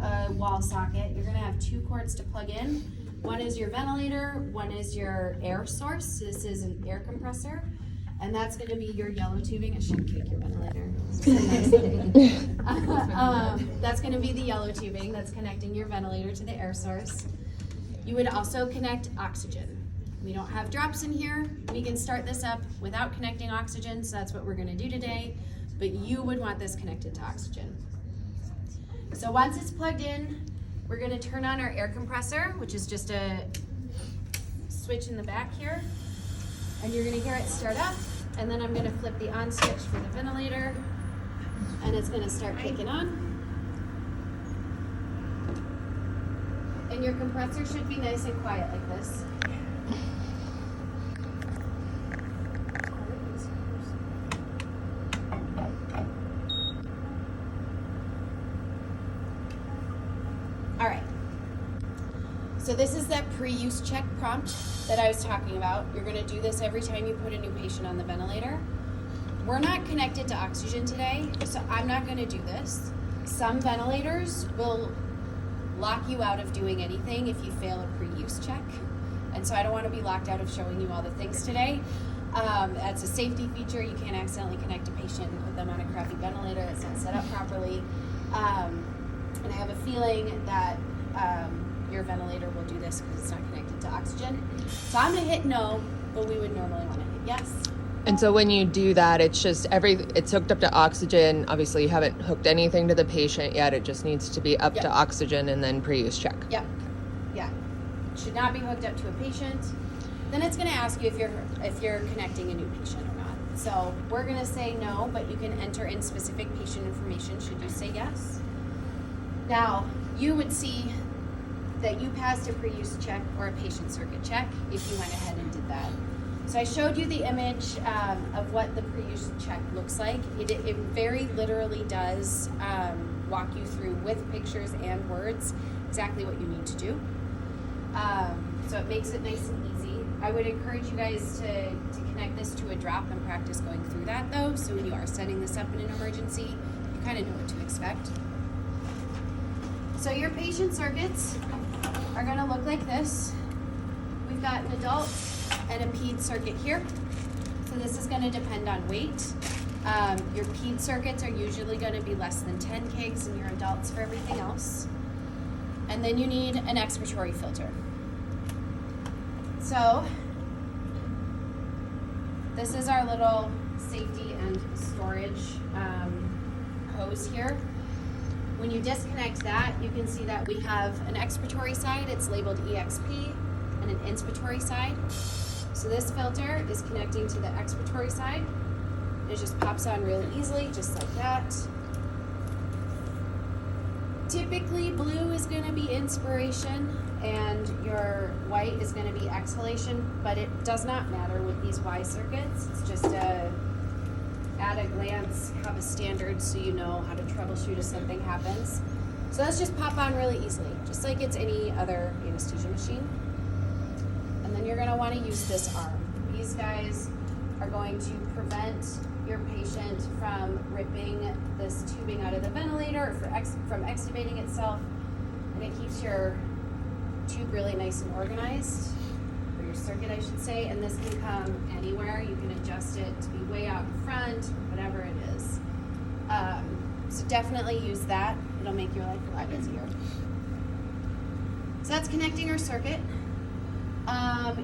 a wall socket, you're gonna have two cords to plug in. One is your ventilator, one is your air source. This is an air compressor, and that's gonna be your yellow tubing. It should kick your ventilator. That's gonna be the yellow tubing that's connecting your ventilator to the air source. You would also connect oxygen. We don't have drops in here. We can start this up without connecting oxygen, so that's what we're gonna do today. But you would want this connected to oxygen. So once it's plugged in, we're gonna turn on our air compressor, which is just a switch in the back here. And you're gonna hear it start up, and then I'm gonna flip the on switch for the ventilator, and it's gonna start kicking on. And your compressor should be nice and quiet like this. All right, so this is that pre-use check prompt that I was talking about. You're gonna do this every time you put a new patient on the ventilator. We're not connected to oxygen today, so I'm not gonna do this. Some ventilators will lock you out of doing anything if you fail a pre-use check. And so I don't wanna be locked out of showing you all the things today. That's a safety feature. You can't accidentally connect a patient and put them on a crappy ventilator that's not set up properly. And I have a feeling that your ventilator will do this because it's not connected to oxygen. So I'm gonna hit no, but we would normally wanna hit yes. And so when you do that, it's just it's hooked up to oxygen. Obviously, you haven't hooked anything to the patient yet. It just needs to be up to oxygen and then pre-use check. Yep. Yeah. Should not be hooked up to a patient. Then it's gonna ask you if you're connecting a new patient or not. So we're gonna say no, but you can enter in specific patient information should you say yes. Now, you would see that you passed a pre-use check or a patient circuit check if you went ahead and did that. So I showed you the image of what the pre-use check looks like. It very literally does walk you through with pictures and words exactly what you need to do. So it makes it nice and easy. I would encourage you guys to connect this to a drop and practice going through that though, so when you are setting this up in an emergency, you kind of know what to expect. So your patient circuits are gonna look like this. We've got an adult and a ped circuit here. So this is gonna depend on weight. Your ped circuits are usually gonna be less than 10 kgs and your adults for everything else. And then you need an expiratory filter. So this is our little safety and storage hose here. When you disconnect that, you can see that we have an expiratory side, it's labeled EXP, and an inspiratory side. So this filter is connecting to the expiratory side. It just pops on really easily, just like that. Typically, blue is gonna be inspiration, and your white is gonna be exhalation, but it does not matter with these Y circuits. It's just at a glance, have a standard so you know how to troubleshoot if something happens. So let's just pop on really easily, just like it's any other anesthesia machine. And then you're gonna wanna use this arm. These guys are going to prevent your patient from ripping this tubing out of the ventilator or from extubating itself, and it keeps your tube really nice and organized, or your circuit I should say, and this can come anywhere. You can adjust it to be way out in front, whatever it is. So definitely use that. It'll make your life a lot easier. So that's connecting our circuit.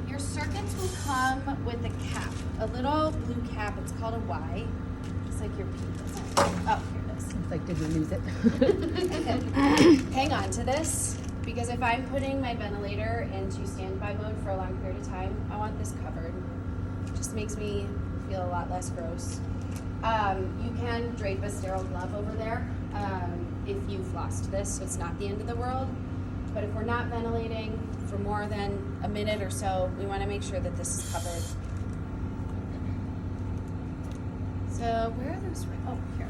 Your circuits will come with a cap, a little blue cap. It's called a Y. It's like your P. Oh, here it is. It's like, did you lose it? Hang on to this, because if I'm putting my ventilator into standby mode for a long period of time, I want this covered. It just makes me feel a lot less gross. You can drape a sterile glove over there if you've lost this, so it's not the end of the world. But if we're not ventilating for more than a minute or so, we want to make sure that this is covered. So where are those? Oh, here.